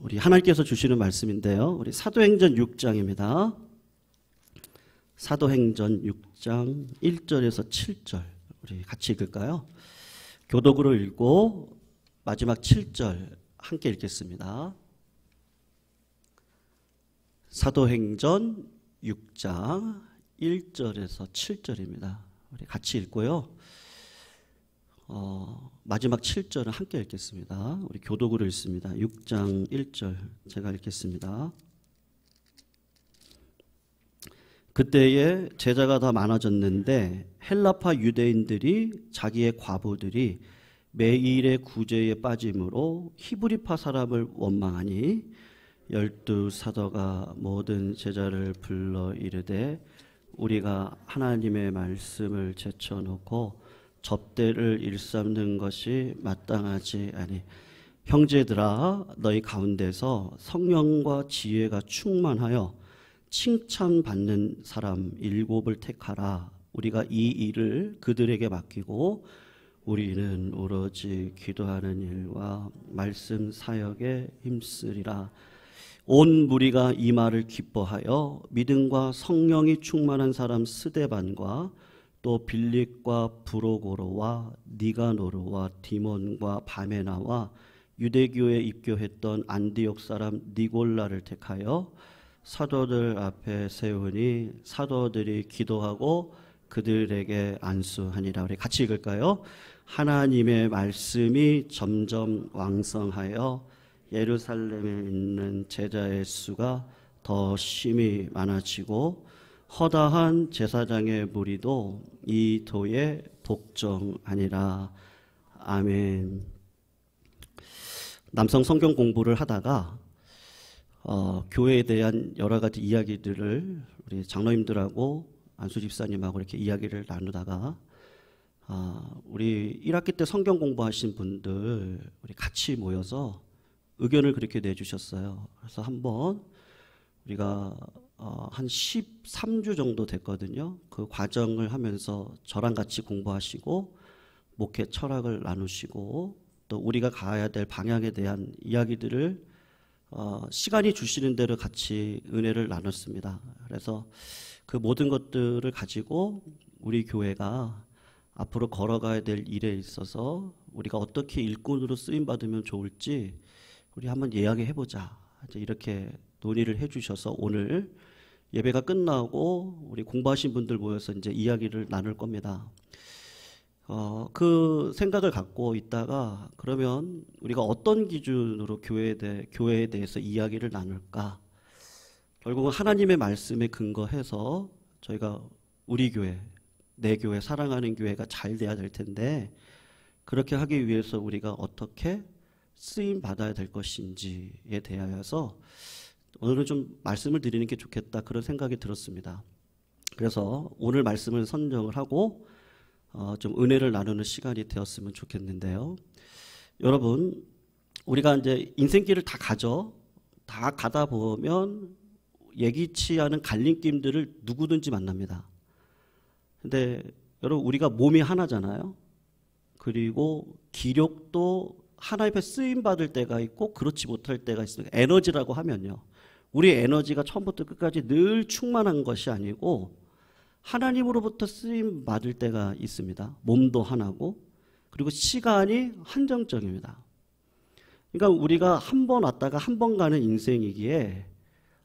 우리 하나님께서 주시는 말씀인데요. 우리 사도행전 6장입니다. 사도행전 6장 1절에서 7절 우리 같이 읽을까요? 교독으로 읽고 마지막 7절 함께 읽겠습니다. 사도행전 6장 1절에서 7절입니다. 우리 같이 읽고요. 마지막 7절은 함께 읽겠습니다. 우리 교독으로 읽습니다. 6장 1절 제가 읽겠습니다. 그때에 제자가 더 많아졌는데 헬라파 유대인들이 자기의 과부들이 매일의 구제에 빠짐으로 히브리파 사람을 원망하니 12 사도가 모든 제자를 불러 이르되 우리가 하나님의 말씀을 제쳐놓고 접대를 일삼는 것이 마땅하지 아니. 형제들아 너희 가운데서 성령과 지혜가 충만하여 칭찬받는 사람 7을 택하라. 우리가 이 일을 그들에게 맡기고 우리는 오로지 기도하는 일과 말씀 사역에 힘쓰리라. 온 무리가 이 말을 기뻐하여 믿음과 성령이 충만한 사람 스데반과 또 빌립과 브로고로와 니가노르와 디몬과 바메나와 유대교에 입교했던 안디옥 사람 니골라를 택하여 사도들 앞에 세우니 사도들이 기도하고 그들에게 안수하니라. 우리 같이 읽을까요? 하나님의 말씀이 점점 왕성하여 예루살렘에 있는 제자의 수가 더 심히 많아지고 허다한 제사장의 무리도 이 도에 복종하니라. 아멘. 남성 성경 공부를 하다가 교회에 대한 여러 가지 이야기들을 우리 장로님들하고 안수 집사님하고 이렇게 이야기를 나누다가 우리 1학기 때 성경 공부하신 분들 우리 같이 모여서 의견을 그렇게 내주셨어요. 그래서 한번 우리가 한 13주 정도 됐거든요. 그 과정을 하면서 저랑 같이 공부하시고 목회 철학을 나누시고 또 우리가 가야 될 방향에 대한 이야기들을 시간이 주시는 대로 같이 은혜를 나눴습니다. 그래서 그 모든 것들을 가지고 우리 교회가 앞으로 걸어가야 될 일에 있어서 우리가 어떻게 일꾼으로 쓰임받으면 좋을지 우리 한번 이야기해보자. 이렇게 논의를 해주셔서 오늘 예배가 끝나고 우리 공부하신 분들 모여서 이제 이야기를 나눌 겁니다. 그 생각을 갖고 있다가 그러면 우리가 어떤 기준으로 교회에 대해서 이야기를 나눌까? 결국은 하나님의 말씀에 근거해서 저희가 우리 교회, 내 교회, 사랑하는 교회가 잘 돼야 될 텐데 그렇게 하기 위해서 우리가 어떻게 쓰임 받아야 될 것인지에 대하여서 오늘은 좀 말씀을 드리는 게 좋겠다 그런 생각이 들었습니다. 그래서 오늘 말씀을 선정을 하고 좀 은혜를 나누는 시간이 되었으면 좋겠는데요. 여러분 우리가 이제 인생길을 다 가다 보면 예기치 않은 갈림길들을 누구든지 만납니다. 근데 여러분 우리가 몸이 하나잖아요. 그리고 기력도 하나님의 쓰임 받을 때가 있고 그렇지 못할 때가 있습니다. 에너지라고 하면요. 우리의 에너지가 처음부터 끝까지 늘 충만한 것이 아니고 하나님으로부터 쓰임 받을 때가 있습니다. 몸도 하나고 그리고 시간이 한정적입니다. 그러니까 우리가 한 번 왔다가 한 번 가는 인생이기에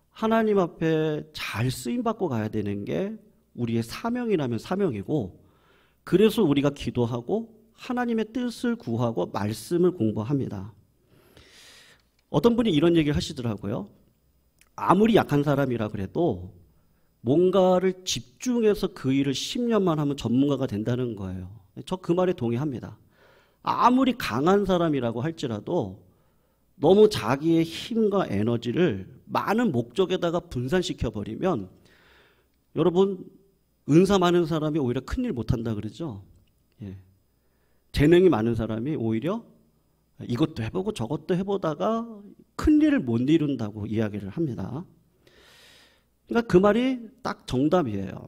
하나님 앞에 잘 쓰임 받고 가야 되는 게 우리의 사명이라면 사명이고 그래서 우리가 기도하고 하나님의 뜻을 구하고 말씀을 공부합니다. 어떤 분이 이런 얘기를 하시더라고요. 아무리 약한 사람이라 그래도 뭔가를 집중해서 그 일을 10년만 하면 전문가가 된다는 거예요. 저 그 말에 동의합니다. 아무리 강한 사람이라고 할지라도 너무 자기의 힘과 에너지를 많은 목적에다가 분산시켜버리면 여러분 은사 많은 사람이 오히려 큰일 못한다 그러죠. 예. 재능이 많은 사람이 오히려 이것도 해보고 저것도 해보다가 큰일을 못 이룬다고 이야기를 합니다. 그러니까 그 말이 딱 정답이에요.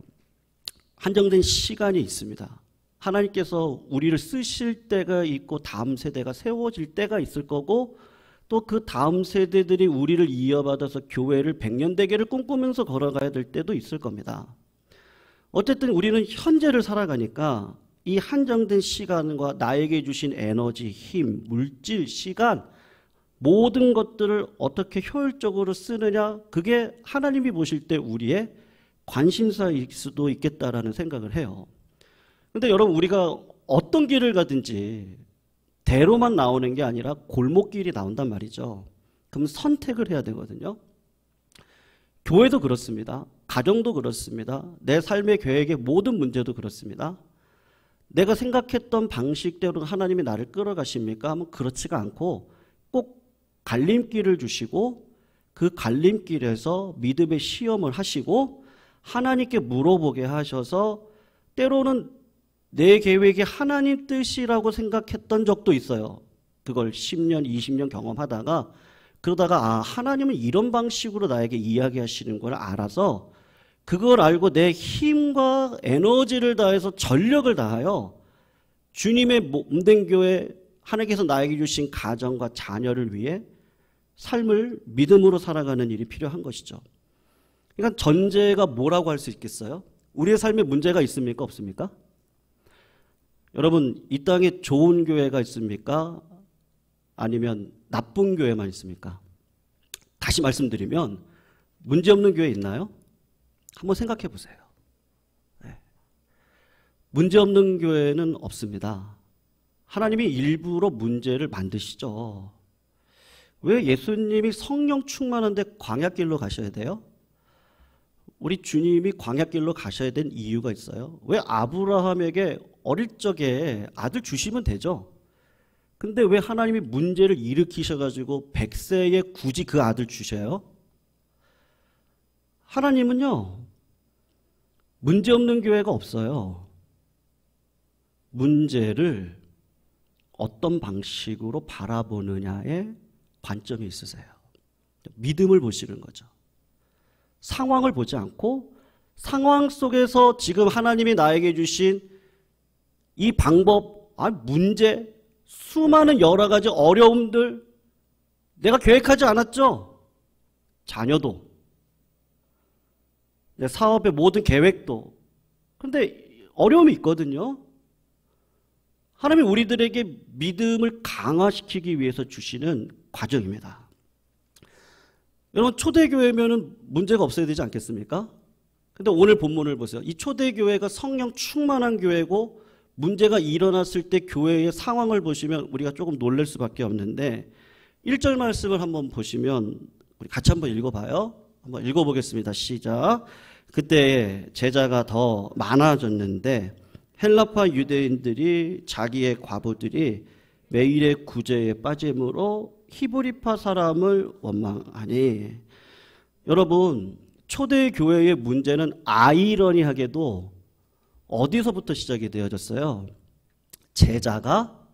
한정된 시간이 있습니다. 하나님께서 우리를 쓰실 때가 있고 다음 세대가 세워질 때가 있을 거고 또 그 다음 세대들이 우리를 이어받아서 교회를 백년대계를 꿈꾸면서 걸어가야 될 때도 있을 겁니다. 어쨌든 우리는 현재를 살아가니까 이 한정된 시간과 나에게 주신 에너지, 힘, 물질, 시간 모든 것들을 어떻게 효율적으로 쓰느냐, 그게 하나님이 보실 때 우리의 관심사일 수도 있겠다라는 생각을 해요. 근데 여러분, 우리가 어떤 길을 가든지 대로만 나오는 게 아니라 골목길이 나온단 말이죠. 그럼 선택을 해야 되거든요. 교회도 그렇습니다. 가정도 그렇습니다. 내 삶의 계획의 모든 문제도 그렇습니다. 내가 생각했던 방식대로 하나님이 나를 끌어가십니까? 하면 그렇지가 않고 꼭 갈림길을 주시고 그 갈림길에서 믿음의 시험을 하시고 하나님께 물어보게 하셔서 때로는 내 계획이 하나님 뜻이라고 생각했던 적도 있어요. 그걸 10년, 20년 경험하다가 그러다가 하나님은 이런 방식으로 나에게 이야기하시는 걸 알아서 그걸 알고 내 힘과 에너지를 다해서 전력을 다하여 주님의 몸된 교회, 하나님께서 나에게 주신 가정과 자녀를 위해 삶을 믿음으로 살아가는 일이 필요한 것이죠. 그러니까 전제가 뭐라고 할 수 있겠어요? 우리의 삶에 문제가 있습니까? 없습니까? 여러분, 이 땅에 좋은 교회가 있습니까? 아니면 나쁜 교회만 있습니까? 다시 말씀드리면 문제없는 교회 있나요? 한번 생각해 보세요. 네. 문제없는 교회는 없습니다. 하나님이 일부러 문제를 만드시죠. 왜 예수님이 성령 충만한데 광야길로 가셔야 돼요? 우리 주님이 광야길로 가셔야 된 이유가 있어요. 왜 아브라함에게 어릴 적에 아들 주시면 되죠. 근데 왜 하나님이 문제를 일으키셔가지고 100세에 굳이 그 아들 주셔요? 하나님은요, 문제없는 교회가 없어요. 문제를 어떤 방식으로 바라보느냐에 관점이 있으세요. 믿음을 보시는 거죠. 상황을 보지 않고 상황 속에서 지금 하나님이 나에게 주신 이 방법, 문제, 수많은 여러 가지 어려움들 내가 계획하지 않았죠? 자녀도, 내 사업의 모든 계획도. 그런데 어려움이 있거든요. 하나님이 우리들에게 믿음을 강화시키기 위해서 주시는 과정입니다. 여러분, 초대교회면은 문제가 없어야 되지 않겠습니까? 근데 오늘 본문을 보세요. 이 초대교회가 성령 충만한 교회고 문제가 일어났을 때 교회의 상황을 보시면 우리가 조금 놀랄 수밖에 없는데 1절 말씀을 한번 보시면 우리 같이 한번 읽어봐요. 한번 읽어보겠습니다. 시작. 그때 제자가 더 많아졌는데 헬라파 유대인들이 자기의 과부들이 매일의 구제에 빠짐으로 히브리파 사람을 원망하니. 여러분, 초대교회의 문제는 아이러니하게도 어디서부터 시작이 되어졌어요? 제자가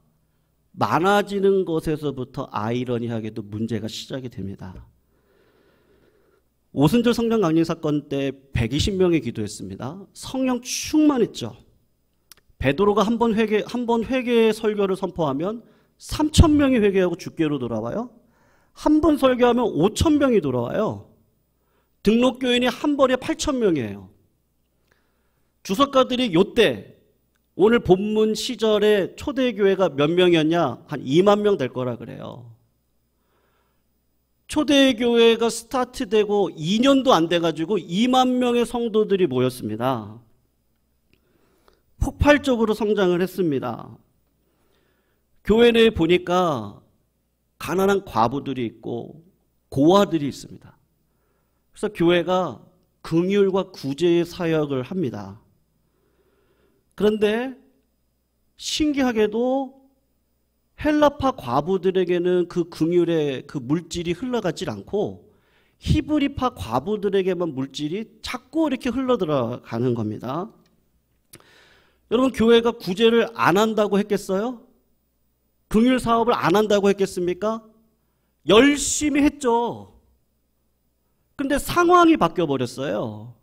많아지는 것에서부터 아이러니하게도 문제가 시작이 됩니다. 오순절 성령 강림 사건 때 120명이 기도했습니다. 성령 충만했죠. 베드로가 한 번 회개의 설교를 선포하면 3,000명이 회개하고 주께로 돌아와요. 한 번 설교하면 5,000명이 돌아와요. 등록교인이 한 번에 8,000명이에요. 주석가들이 요때 오늘 본문 시절에 초대교회가 몇 명이었냐? 한 2만 명 될 거라 그래요. 초대교회가 스타트되고 2년도 안 돼가지고 2만 명의 성도들이 모였습니다. 폭발적으로 성장을 했습니다. 교회 내에 보니까 가난한 과부들이 있고 고아들이 있습니다. 그래서 교회가 긍휼과 구제의 사역을 합니다. 그런데 신기하게도 헬라파 과부들에게는 그 긍휼의 그 물질이 흘러가질 않고 히브리파 과부들에게만 물질이 자꾸 이렇게 흘러들어가는 겁니다. 여러분, 교회가 구제를 안 한다고 했겠어요? 긍휼 사업을 안 한다고 했겠습니까? 열심히 했죠. 근데 상황이 바뀌어 버렸어요.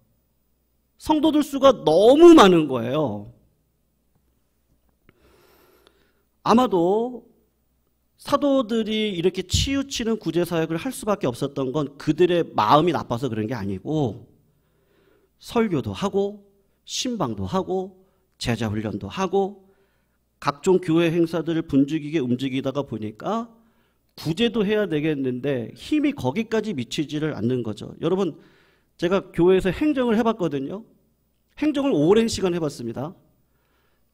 성도들 수가 너무 많은 거예요. 아마도 사도들이 이렇게 치우치는 구제사역을 할 수밖에 없었던 건 그들의 마음이 나빠서 그런 게 아니고 설교도 하고 신방도 하고 제자훈련도 하고 각종 교회 행사들을 분주기게 움직이다가 보니까 구제도 해야 되겠는데 힘이 거기까지 미치지를 않는 거죠. 여러분, 제가 교회에서 행정을 해봤거든요. 행정을 오랜 시간 해봤습니다.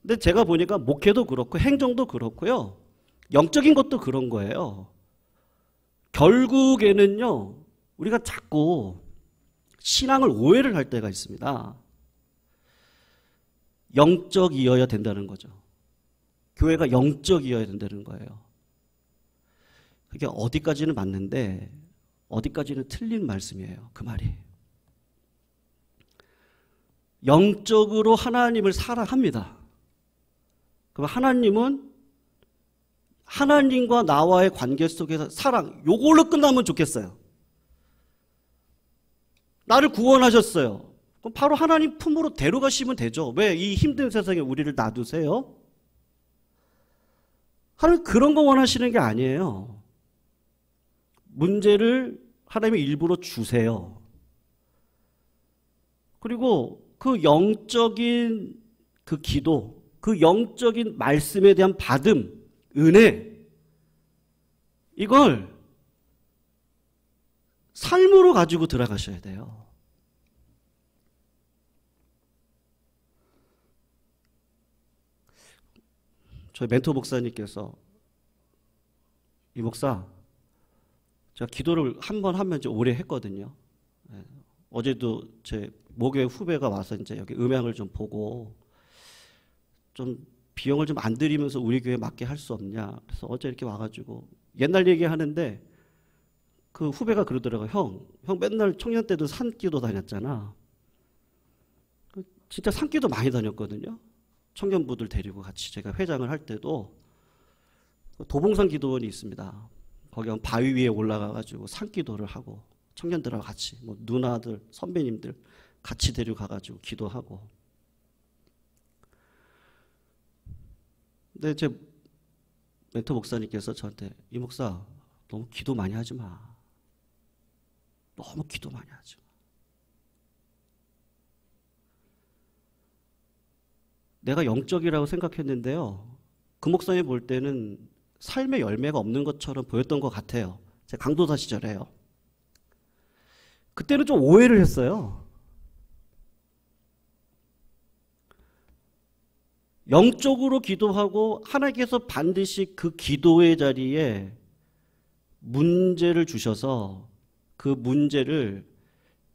근데 제가 보니까 목회도 그렇고 행정도 그렇고요. 영적인 것도 그런 거예요. 결국에는요, 우리가 자꾸 신앙을 오해를 할 때가 있습니다. 영적이어야 된다는 거죠. 교회가 영적이어야 된다는 거예요. 그게 어디까지는 맞는데 어디까지는 틀린 말씀이에요. 그 말이. 영적으로 하나님을 사랑합니다. 그럼 하나님은 하나님과 나와의 관계 속에서 사랑, 요걸로 끝나면 좋겠어요. 나를 구원하셨어요. 그럼 바로 하나님 품으로 데려가시면 되죠. 왜 이 힘든 세상에 우리를 놔두세요? 하나님 그런 거 원하시는 게 아니에요. 문제를 하나님이 일부러 주세요. 그리고 그 영적인 그 기도, 그 영적인 말씀에 대한 받음, 은혜, 이걸 삶으로 가지고 들어가셔야 돼요. 저희 멘토 목사님께서 이 목사, 제가 기도를 한 번 하면 이제 오래 했거든요. 어제도 제 목요일 후배가 와서 이제 여기 음향을 좀 보고 좀 비용을 좀 안 들이면서 우리 교회 맞게 할 수 없냐. 그래서 어제 이렇게 와가지고 옛날 얘기하는데 그 후배가 그러더라고요. 형 맨날 청년 때도 산기도 다녔잖아. 진짜 산기도 많이 다녔거든요. 청년부들 데리고 같이 제가 회장을 할 때도 도봉산 기도원이 있습니다. 거기 바위 위에 올라가가지고 산기도를 하고 청년들하고 같이 뭐 누나들, 선배님들 같이 데려가가지고 기도하고. 근데 제 멘토 목사님께서 저한테 이 목사 너무 기도 많이 하지 마. 너무 기도 많이 하지 마. 내가 영적이라고 생각했는데요. 그 목사님 볼 때는 삶의 열매가 없는 것처럼 보였던 것 같아요. 제가 강도사 시절에요. 그때는 좀 오해를 했어요. 영적으로 기도하고 하나님께서 반드시 그 기도의 자리에 문제를 주셔서 그 문제를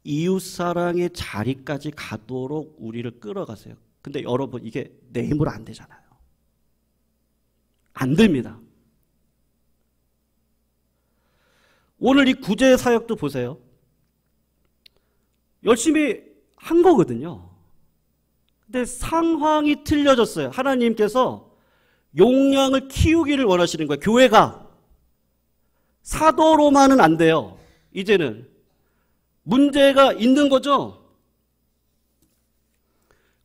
이웃사랑의 자리까지 가도록 우리를 끌어가세요. 근데 여러분, 이게 내 힘으로 안 되잖아요. 안 됩니다. 오늘 이 구제 사역도 보세요. 열심히 한 거거든요. 근데 상황이 틀려졌어요. 하나님께서 용량을 키우기를 원하시는 거예요. 교회가 사도로만은 안 돼요. 이제는 문제가 있는 거죠.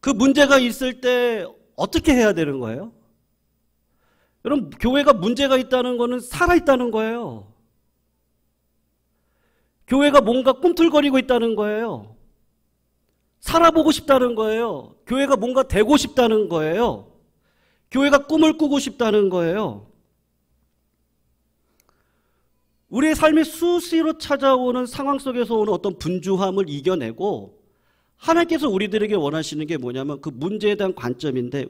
그 문제가 있을 때 어떻게 해야 되는 거예요? 여러분, 교회가 문제가 있다는 거는 살아있다는 거예요. 교회가 뭔가 꿈틀거리고 있다는 거예요. 살아보고 싶다는 거예요. 교회가 뭔가 되고 싶다는 거예요. 교회가 꿈을 꾸고 싶다는 거예요. 우리의 삶의 수시로 찾아오는 상황 속에서 오는 어떤 분주함을 이겨내고 하나님께서 우리들에게 원하시는 게 뭐냐면 그 문제에 대한 관점인데,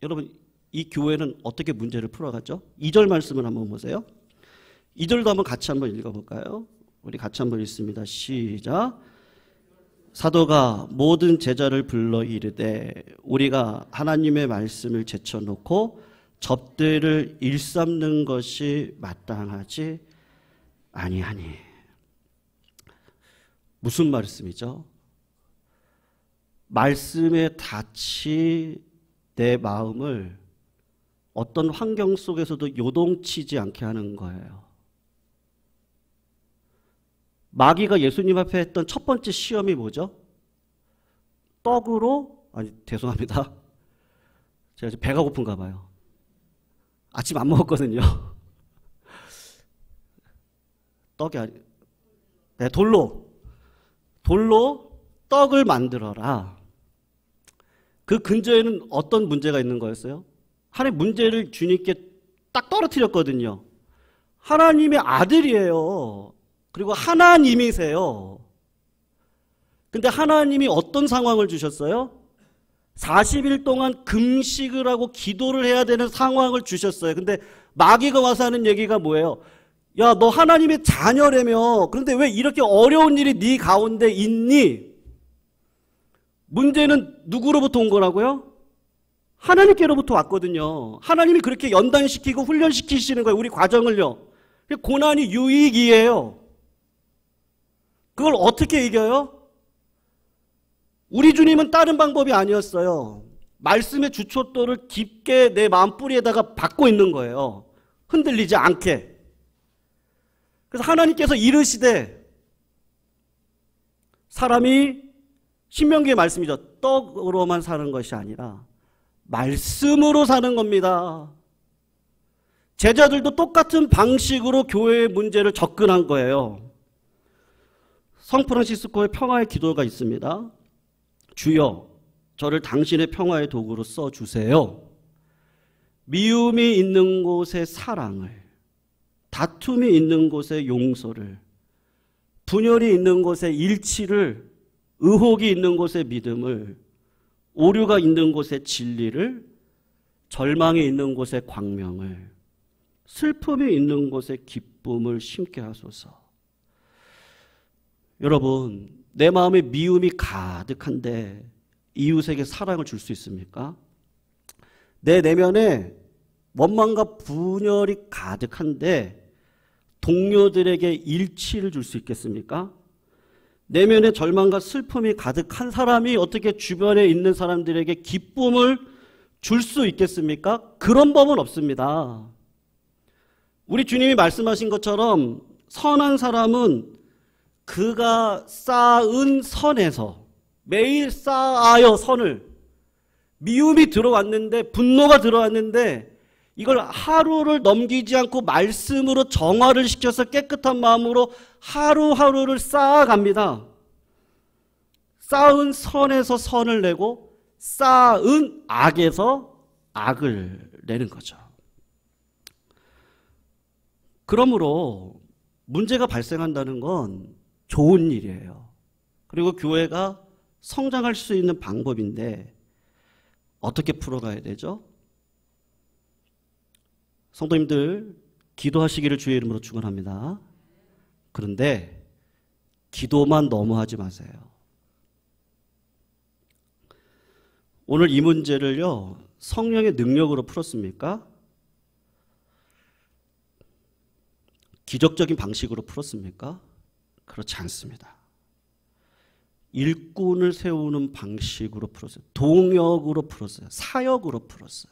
여러분, 이 교회는 어떻게 문제를 풀어가죠? 2절 말씀을 한번 보세요. 2절도 한번 같이 한번 읽어볼까요? 우리 같이 한번 읽습니다. 시작. 사도가 모든 제자를 불러 이르되 우리가 하나님의 말씀을 제쳐놓고 접대를 일삼는 것이 마땅하지 아니하니. 무슨 말씀이죠? 말씀에 닫히 내 마음을 어떤 환경 속에서도 요동치지 않게 하는 거예요. 마귀가 예수님 앞에 했던 첫 번째 시험이 뭐죠? 떡으로, 죄송합니다. 제가 배가 고픈가 봐요. 아침 안 먹었거든요. 떡이 아니, 네, 돌로 떡을 만들어라. 그 근저에는 어떤 문제가 있는 거였어요? 하나님 문제를 주님께 딱 떨어뜨렸거든요. 하나님의 아들이에요. 그리고 하나님이세요. 근데 하나님이 어떤 상황을 주셨어요? 40일 동안 금식을 하고 기도를 해야 되는 상황을 주셨어요. 근데 마귀가 와서 하는 얘기가 뭐예요? 야, 너 하나님의 자녀라며. 그런데 왜 이렇게 어려운 일이 네 가운데 있니? 문제는 누구로부터 온 거라고요? 하나님께로부터 왔거든요. 하나님이 그렇게 연단시키고 훈련시키시는 거예요. 우리 과정을요. 고난이 유익이에요. 그걸 어떻게 이겨요? 우리 주님은 다른 방법이 아니었어요. 말씀의 주춧돌을 깊게 내 마음 뿌리에다가 박고 있는 거예요. 흔들리지 않게. 그래서 하나님께서 이르시되, 사람이 신명기의 말씀이죠. 떡으로만 사는 것이 아니라 말씀으로 사는 겁니다. 제자들도 똑같은 방식으로 교회의 문제를 접근한 거예요. 성 프란시스코의 평화의 기도가 있습니다. 주여, 저를 당신의 평화의 도구로 써주세요. 미움이 있는 곳에 사랑을, 다툼이 있는 곳에 용서를, 분열이 있는 곳에 일치를, 의혹이 있는 곳에 믿음을, 오류가 있는 곳에 진리를, 절망이 있는 곳에 광명을, 슬픔이 있는 곳에 기쁨을 심게 하소서. 여러분, 내 마음에 미움이 가득한데 이웃에게 사랑을 줄 수 있습니까? 내 내면에 원망과 분열이 가득한데 동료들에게 일치를 줄 수 있겠습니까? 내면에 절망과 슬픔이 가득한 사람이 어떻게 주변에 있는 사람들에게 기쁨을 줄 수 있겠습니까? 그런 법은 없습니다. 우리 주님이 말씀하신 것처럼 선한 사람은 그가 쌓은 선에서 매일 쌓아요, 선을. 미움이 들어왔는데, 분노가 들어왔는데 이걸 하루를 넘기지 않고 말씀으로 정화를 시켜서 깨끗한 마음으로 하루하루를 쌓아갑니다. 쌓은 선에서 선을 내고 쌓은 악에서 악을 내는 거죠. 그러므로 문제가 발생한다는 건 좋은 일이에요. 그리고 교회가 성장할 수 있는 방법인데 어떻게 풀어가야 되죠? 성도님들 기도하시기를 주의 이름으로 축원합니다. 그런데 기도만 너무 하지 마세요. 오늘 이 문제를요, 성령의 능력으로 풀었습니까? 기적적인 방식으로 풀었습니까? 그렇지 않습니다. 일꾼을 세우는 방식으로 풀었어요. 동역으로 풀었어요. 사역으로 풀었어요.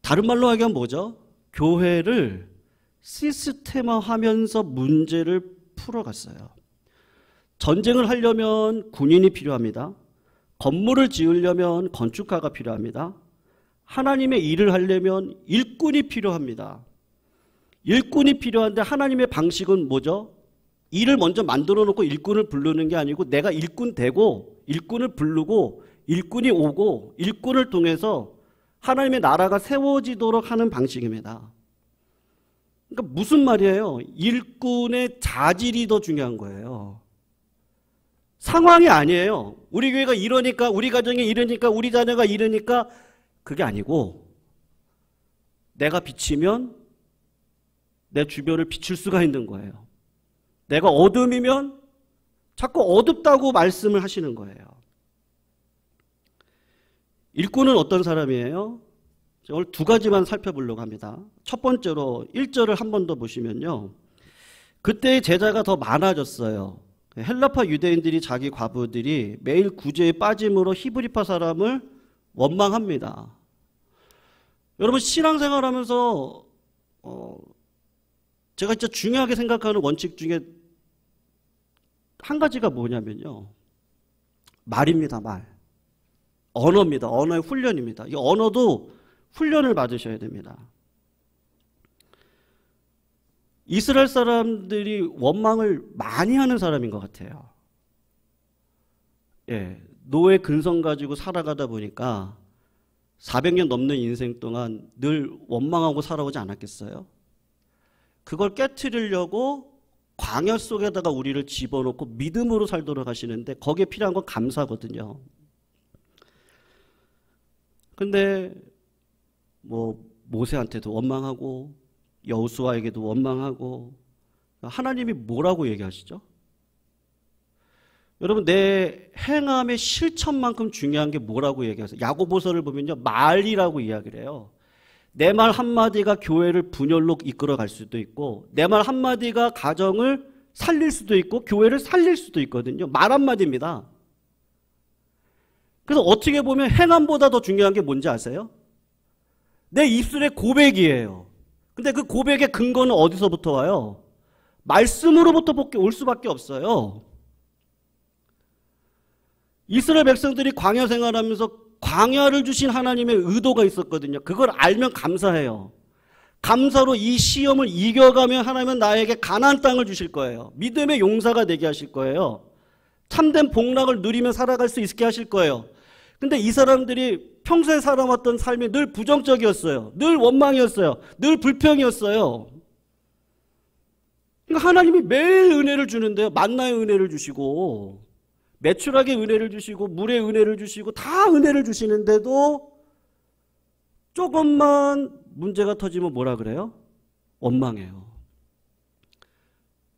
다른 말로 하면 뭐죠? 교회를 시스템화하면서 문제를 풀어갔어요. 전쟁을 하려면 군인이 필요합니다. 건물을 지으려면 건축가가 필요합니다. 하나님의 일을 하려면 일꾼이 필요합니다. 일꾼이 필요한데 하나님의 방식은 뭐죠? 일을 먼저 만들어 놓고 일꾼을 부르는 게 아니고 내가 일꾼 되고 일꾼을 부르고 일꾼이 오고 일꾼을 통해서 하나님의 나라가 세워지도록 하는 방식입니다. 그러니까 무슨 말이에요? 일꾼의 자질이 더 중요한 거예요. 상황이 아니에요. 우리 교회가 이러니까, 우리 가정이 이러니까, 우리 자녀가 이러니까 그게 아니고 내가 비치면 내 주변을 비출 수가 있는 거예요. 내가 어둠이면 자꾸 어둡다고 말씀을 하시는 거예요. 일꾼은 어떤 사람이에요? 오늘 두 가지만 살펴보려고 합니다. 첫 번째로 1절을 한 번 더 보시면요. 그때의 제자가 더 많아졌어요. 헬라파 유대인들이 자기 과부들이 매일 구제에 빠짐으로 히브리파 사람을 원망합니다. 여러분 신앙생활하면서 제가 진짜 중요하게 생각하는 원칙 중에 한 가지가 뭐냐면요. 말입니다. 말. 언어입니다. 언어의 훈련입니다. 이 언어도 훈련을 받으셔야 됩니다. 이스라엘 사람들이 원망을 많이 하는 사람인 것 같아요. 예, 노예 근성 가지고 살아가다 보니까 400년 넘는 인생 동안 늘 원망하고 살아오지 않았겠어요? 그걸 깨트리려고 광야 속에다가 우리를 집어넣고 믿음으로 살도록 하시는데 거기에 필요한 건 감사거든요. 근데 뭐 모세한테도 원망하고 여호수아에게도 원망하고 하나님이 뭐라고 얘기하시죠? 여러분, 내 행함의 실천만큼 중요한 게 뭐라고 얘기하세요? 야고보서를 보면요, 말이라고 이야기를 해요. 내 말 한마디가 교회를 분열로 이끌어 갈 수도 있고 내 말 한마디가 가정을 살릴 수도 있고 교회를 살릴 수도 있거든요. 말 한마디입니다. 그래서 어떻게 보면 행함보다 더 중요한 게 뭔지 아세요? 내 입술의 고백이에요. 근데 그 고백의 근거는 어디서부터 와요? 말씀으로부터 올 수밖에 없어요. 이스라엘 백성들이 광야 생활하면서 광야를 주신 하나님의 의도가 있었거든요. 그걸 알면 감사해요. 감사로 이 시험을 이겨가면 하나님은 나에게 가나안 땅을 주실 거예요. 믿음의 용사가 되게 하실 거예요. 참된 복락을 누리며 살아갈 수 있게 하실 거예요. 근데 이 사람들이 평소에 살아왔던 삶이 늘 부정적이었어요. 늘 원망이었어요. 늘 불평이었어요. 그러니까 하나님이 매일 은혜를 주는데요. 만나의 은혜를 주시고 매출하게 은혜를 주시고 물의 은혜를 주시고 다 은혜를 주시는데도 조금만 문제가 터지면 뭐라 그래요? 원망해요.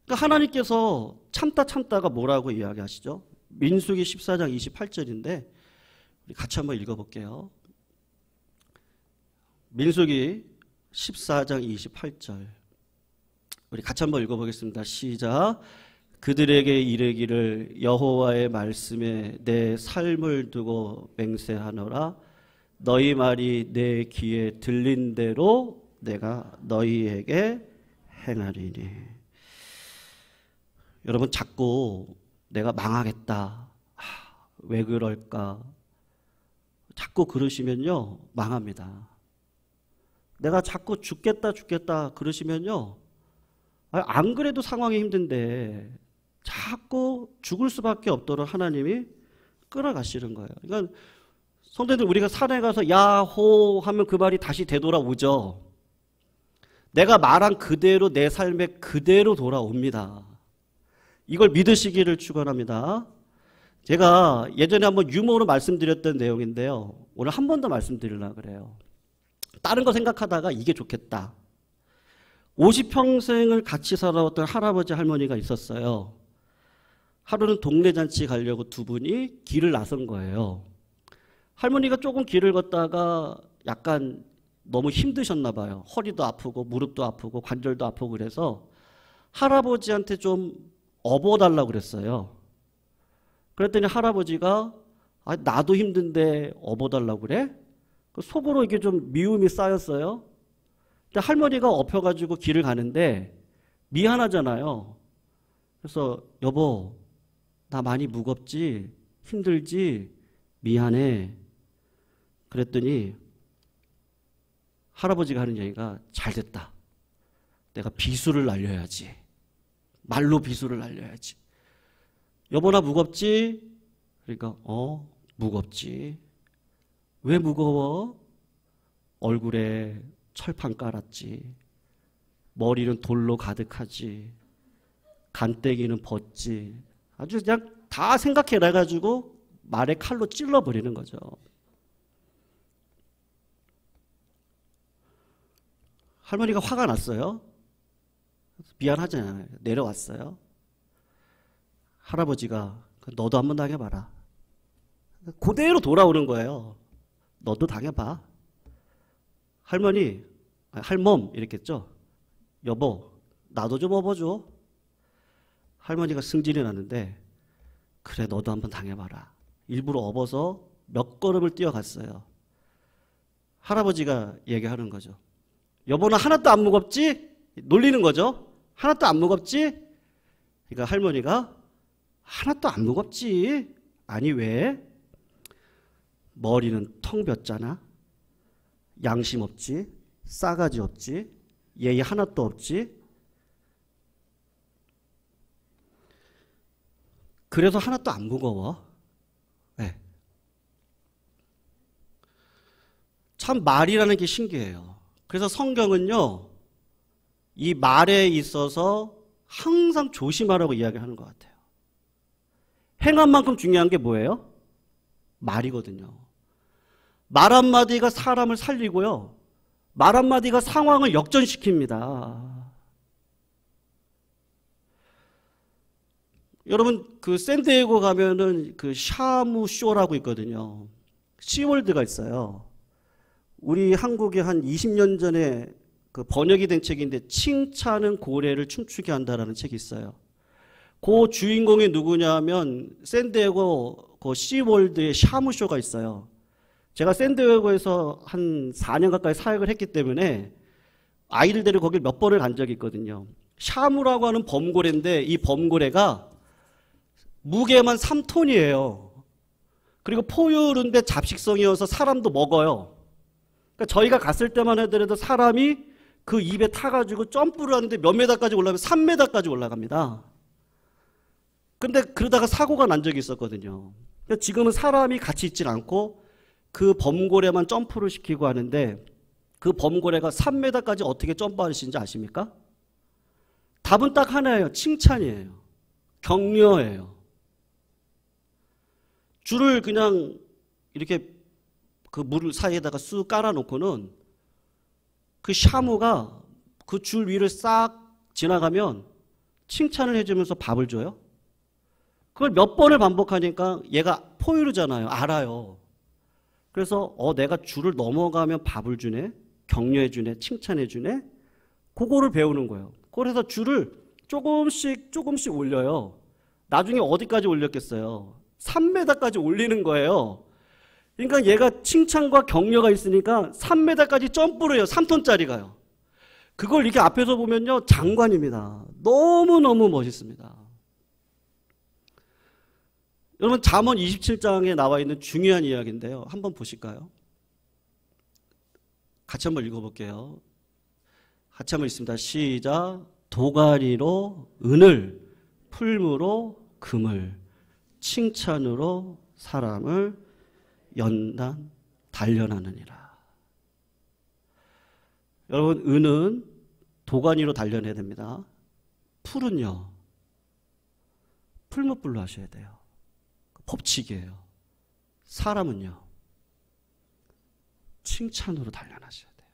그러니까 하나님께서 참다가 뭐라고 이야기하시죠? 민수기 14장 28절인데 우리 같이 한번 읽어볼게요. 민수기 14장 28절 우리 같이 한번 읽어보겠습니다. 시작. 그들에게 이르기를 여호와의 말씀에 내 삶을 두고 맹세하노라. 너희 말이 내 귀에 들린 대로 내가 너희에게 행하리니. 여러분, 자꾸 내가 망하겠다, 왜 그럴까, 자꾸 그러시면요 망합니다. 내가 자꾸 죽겠다 그러시면요, 안 그래도 상황이 힘든데 자꾸 죽을 수밖에 없도록 하나님이 끌어가시는 거예요. 그러니까 성도들, 우리가 산에 가서 야호 하면 그 말이 다시 되돌아오죠. 내가 말한 그대로 내 삶에 그대로 돌아옵니다. 이걸 믿으시기를 축원합니다. 제가 예전에 한번 유머로 말씀드렸던 내용인데요, 오늘 한 번 더 말씀드리려고 그래요. 다른 거 생각하다가 이게 좋겠다. 50평생을 같이 살아왔던 할아버지 할머니가 있었어요. 하루는 동네 잔치 가려고 두 분이 길을 나선 거예요. 할머니가 조금 길을 걷다가 약간 너무 힘드셨나 봐요. 허리도 아프고 무릎도 아프고 관절도 아프고 그래서 할아버지한테 좀 업어달라고 그랬어요. 그랬더니 할아버지가 나도 힘든데 업어달라고 그래? 속으로 이게 좀 미움이 쌓였어요. 근데 할머니가 업혀가지고 길을 가는데 미안하잖아요. 그래서 여보, 나 많이 무겁지? 힘들지? 미안해. 그랬더니 할아버지가 하는 얘기가 잘됐다. 내가 비수를 날려야지. 말로 비수를 날려야지. 여보, 나 무겁지? 그러니까 무겁지. 왜 무거워? 얼굴에 철판 깔았지. 머리는 돌로 가득하지. 간떼기는 벗지. 아주 그냥 다 생각해놔가지고 말에 칼로 찔러버리는 거죠. 할머니가 화가 났어요. 미안하잖아요. 내려왔어요. 할아버지가 너도 한번 당해봐라. 그대로 돌아오는 거예요. 너도 당해봐. 할머니, 할멈 이랬겠죠. 여보, 나도 좀 업어줘. 할머니가 승질이 나는데 그래, 너도 한번 당해봐라. 일부러 업어서 몇 걸음을 뛰어갔어요. 할아버지가 얘기하는 거죠. 여보는 하나도 안 무겁지? 놀리는 거죠. 하나도 안 무겁지? 그러니까 할머니가 하나도 안 무겁지. 아니 왜? 머리는 텅 볐잖아. 양심 없지. 싸가지 없지. 예의 하나도 없지. 그래서 하나도 안 무거워. 네. 참 말이라는 게 신기해요. 그래서 성경은요, 이 말에 있어서 항상 조심하라고 이야기하는 것 같아요. 행한 만큼 중요한 게 뭐예요? 말이거든요. 말 한마디가 사람을 살리고요. 말 한마디가 상황을 역전시킵니다. 여러분, 그 샌디에고 가면은 그 샤무쇼라고 있거든요. 시월드가 있어요. 우리 한국에 한 20년 전에 그 번역이 된 책인데, 칭찬은 고래를 춤추게 한다라는 책이 있어요. 그 주인공이 누구냐면 샌디에고 그 시월드의 샤무쇼가 있어요. 제가 샌디에고에서 한 4년 가까이 사역을 했기 때문에 아이들 데리고 거길 몇 번을 간 적이 있거든요. 샤무라고 하는 범고래인데, 이 범고래가 무게만 3톤이에요. 그리고 포유류인데 잡식성이어서 사람도 먹어요. 그러니까 저희가 갔을 때만 하더라도 사람이 그 입에 타가지고 점프를 하는데 몇 메다까지 올라가면 3메다까지 올라갑니다. 근데 그러다가 사고가 난 적이 있었거든요. 그러니까 지금은 사람이 같이 있질 않고 그 범고래만 점프를 시키고 하는데, 그 범고래가 3메다까지 어떻게 점프하시는지 아십니까? 답은 딱 하나예요. 칭찬이에요. 격려예요. 줄을 그냥 이렇게 그 물 사이에다가 쑥 깔아놓고는 그 샤무가 그 줄 위를 싹 지나가면 칭찬을 해주면서 밥을 줘요. 그걸 몇 번을 반복하니까 얘가 포유류잖아요. 알아요. 그래서 내가 줄을 넘어가면 밥을 주네, 격려해주네, 칭찬해주네, 그거를 배우는 거예요. 그래서 줄을 조금씩 올려요. 나중에 어디까지 올렸겠어요? 3m까지 올리는 거예요. 그러니까 얘가 칭찬과 격려가 있으니까 3m까지 점프를 해요. 3톤짜리가요. 그걸 이렇게 앞에서 보면요, 장관입니다. 너무너무 멋있습니다. 여러분, 잠언 27장에 나와 있는 중요한 이야기인데요. 한번 보실까요? 같이 한번 읽어볼게요. 같이 한번 읽습니다. 시작. 도가니로 은을, 풀무로 금을, 칭찬으로 사람을 단련하느니라. 여러분, 은은 도가니로 단련해야 됩니다. 풀은요, 풀무불로 하셔야 돼요. 법칙이에요. 사람은요, 칭찬으로 단련하셔야 돼요.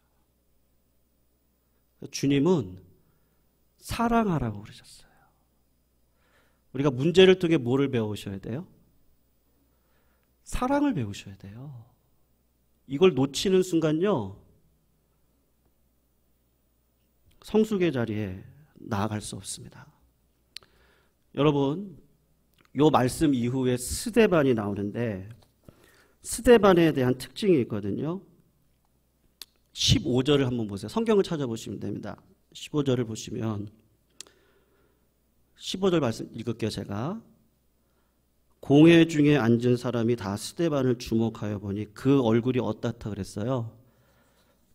주님은 사랑하라고 그러셨어요. 우리가 문제를 통해 뭐를 배우셔야 돼요? 사랑을 배우셔야 돼요. 이걸 놓치는 순간요, 성숙의 자리에 나아갈 수 없습니다. 여러분, 요 말씀 이후에 스데반이 나오는데, 스데반에 대한 특징이 있거든요. 15절을 한번 보세요. 성경을 찾아보시면 됩니다. 15절을 보시면 15절 말씀 읽을게요. 제가. 공회 중에 앉은 사람이 다 스데반을 주목하여 보니 그 얼굴이 어떻다 그랬어요?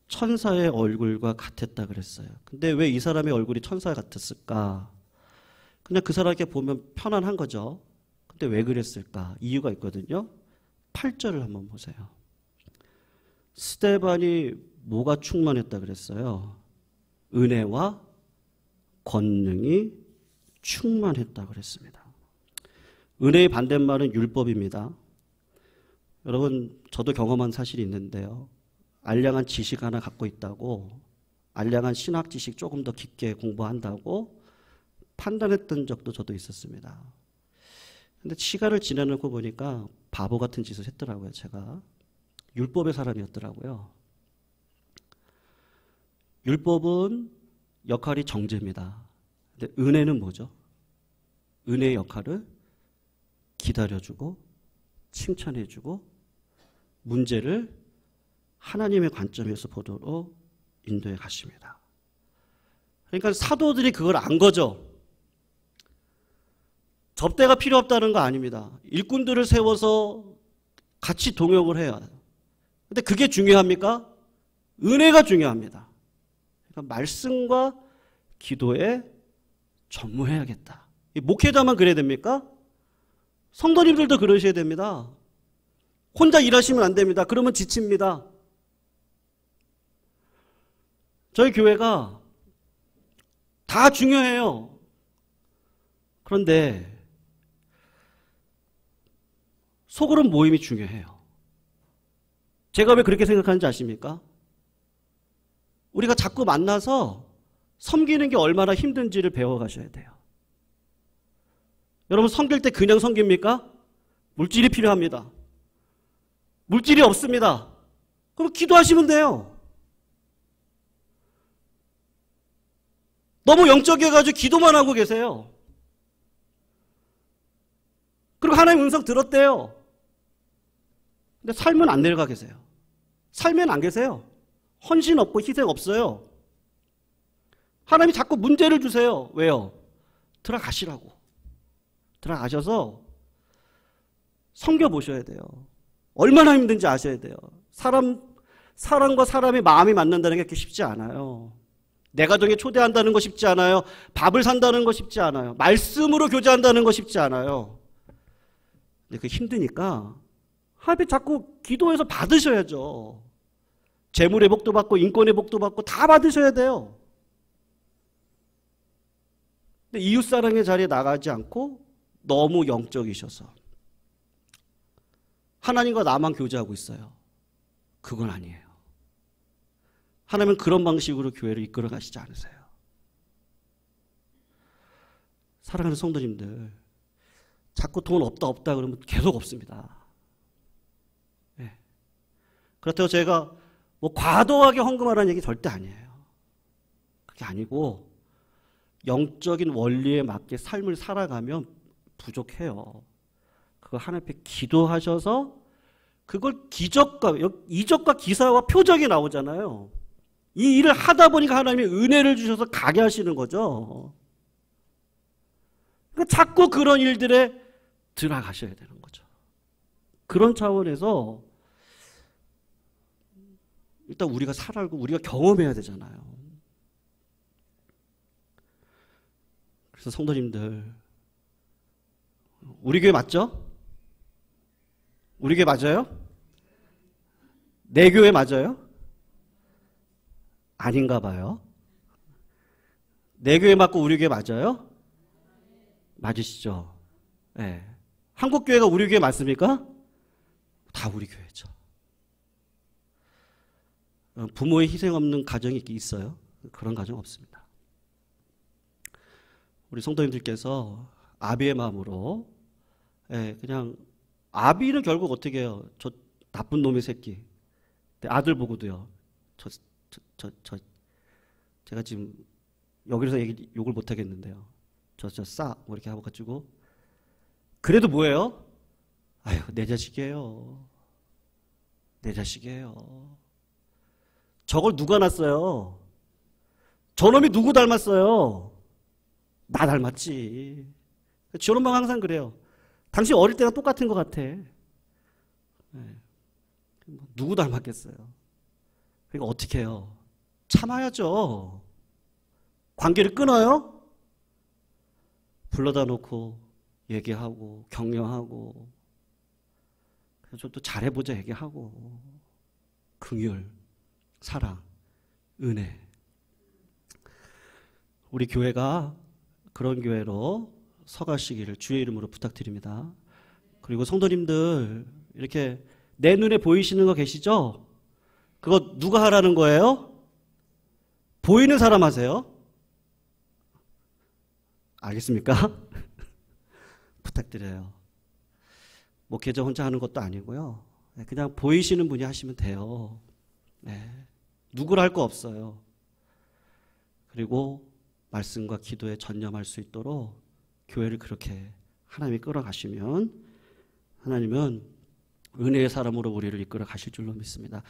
천사의 얼굴과 같았다 그랬어요. 근데 왜 이 사람의 얼굴이 천사 같았을까? 그냥 그 사람에게 보면 편안한 거죠. 근데 왜 그랬을까? 이유가 있거든요. 8절을 한번 보세요. 스데반이 뭐가 충만했다 그랬어요? 은혜와 권능이 충만했다 그랬습니다. 은혜의 반대말은 율법입니다. 여러분, 저도 경험한 사실이 있는데요. 알량한 지식 하나 갖고 있다고, 알량한 신학 지식 조금 더 깊게 공부한다고 판단했던 적도 저도 있었습니다. 근데 시간을 지나놓고 보니까 바보 같은 짓을 했더라고요. 제가 율법의 사람이었더라고요. 율법은 역할이 정죄입니다. 근데 은혜는 뭐죠? 은혜의 역할을 기다려주고 칭찬해주고 문제를 하나님의 관점에서 보도록 인도해 가십니다. 그러니까 사도들이 그걸 안 거죠. 접대가 필요 없다는 거 아닙니다. 일꾼들을 세워서 같이 동역을 해야 해요. 근데 그게 중요합니까? 은혜가 중요합니다. 그러니까 말씀과 기도에 전무해야겠다. 목회자만 그래야 됩니까? 성도님들도 그러셔야 됩니다. 혼자 일하시면 안 됩니다. 그러면 지칩니다. 저희 교회가 다 중요해요. 그런데 소그룹 모임이 중요해요. 제가 왜 그렇게 생각하는지 아십니까? 우리가 자꾸 만나서 섬기는 게 얼마나 힘든지를 배워가셔야 돼요. 여러분, 섬길 때 그냥 섬깁니까? 물질이 필요합니다. 물질이 없습니다. 그럼 기도하시면 돼요. 너무 영적해가지고 기도만 하고 계세요. 그리고 하나님 음성 들었대요. 근데 삶은 안 내려가 계세요. 삶엔 안 계세요. 헌신 없고 희생 없어요. 하나님이 자꾸 문제를 주세요. 왜요? 들어가시라고. 들어가셔서 섬겨보셔야 돼요. 얼마나 힘든지 아셔야 돼요. 사람과 사람의 마음이 맞는다는 게 그렇게 쉽지 않아요. 내 가정에 초대한다는 거 쉽지 않아요. 밥을 산다는 거 쉽지 않아요. 말씀으로 교제한다는 거 쉽지 않아요. 근데 그게 힘드니까 하나님 자꾸 기도해서 받으셔야죠. 재물의 복도 받고 인권의 복도 받고 다 받으셔야 돼요. 근데 이웃사랑의 자리에 나가지 않고 너무 영적이셔서 하나님과 나만 교제하고 있어요. 그건 아니에요. 하나님은 그런 방식으로 교회를 이끌어 가시지 않으세요. 사랑하는 성도님들, 자꾸 돈 없다 그러면 계속 없습니다. 네. 그렇다고 제가 뭐 과도하게 헌금하라는 얘기 절대 아니에요. 그게 아니고 영적인 원리에 맞게 삶을 살아가면 부족해요. 그거 하나님 앞에 기도하셔서 그걸 이적과 기사와 표적이 나오잖아요. 이 일을 하다 보니까 하나님이 은혜를 주셔서 가게 하시는 거죠. 그러니까 자꾸 그런 일들에 들어가셔야 되는 거죠. 그런 차원에서 일단 우리가 살아가고 우리가 경험해야 되잖아요. 그래서 성도님들, 우리 교회 맞죠? 우리 교회 맞아요? 내 교회 맞아요? 아닌가 봐요. 내 교회 맞고 우리 교회 맞아요? 맞으시죠? 네. 한국 교회가 우리 교회 맞습니까? 다 우리 교회죠. 부모의 희생 없는 가정이 있어요? 그런 가정 없습니다. 우리 성도님들께서 아비의 마음으로, 그냥 아비는 결국 어떻게 해요? 저 나쁜 놈의 새끼. 아들 보고도요. 제가 지금 여기서 욕을 못 하겠는데요. 뭐 이렇게 하고 가지고 그래도 뭐예요? 아유, 내 자식이에요. 내 자식이에요. 저걸 누가 낳았어요? 저놈이 누구 닮았어요? 나 닮았지. 저런 방 항상 그래요. 당신 어릴 때랑 똑같은 것 같아. 네. 누구 닮았겠어요? 그러니까 어떻게 해요? 참아야죠. 관계를 끊어요? 불러다 놓고 얘기하고 격려하고 그래서 또 잘해보자 얘기하고 긍휼, 사랑, 은혜. 우리 교회가 그런 교회로 서가시기를 주의 이름으로 부탁드립니다. 그리고 성도님들 이렇게 내 눈에 보이시는 거 계시죠? 그거 누가 하라는 거예요? 보이는 사람 하세요. 알겠습니까? 부탁드려요. 뭐 계정 혼자 하는 것도 아니고요. 그냥 보이시는 분이 하시면 돼요. 네. 누구라 할 거 없어요. 그리고 말씀과 기도에 전념할 수 있도록 교회를 그렇게 하나님이 끌어가시면 하나님은 은혜의 사람으로 우리를 이끌어 가실 줄로 믿습니다.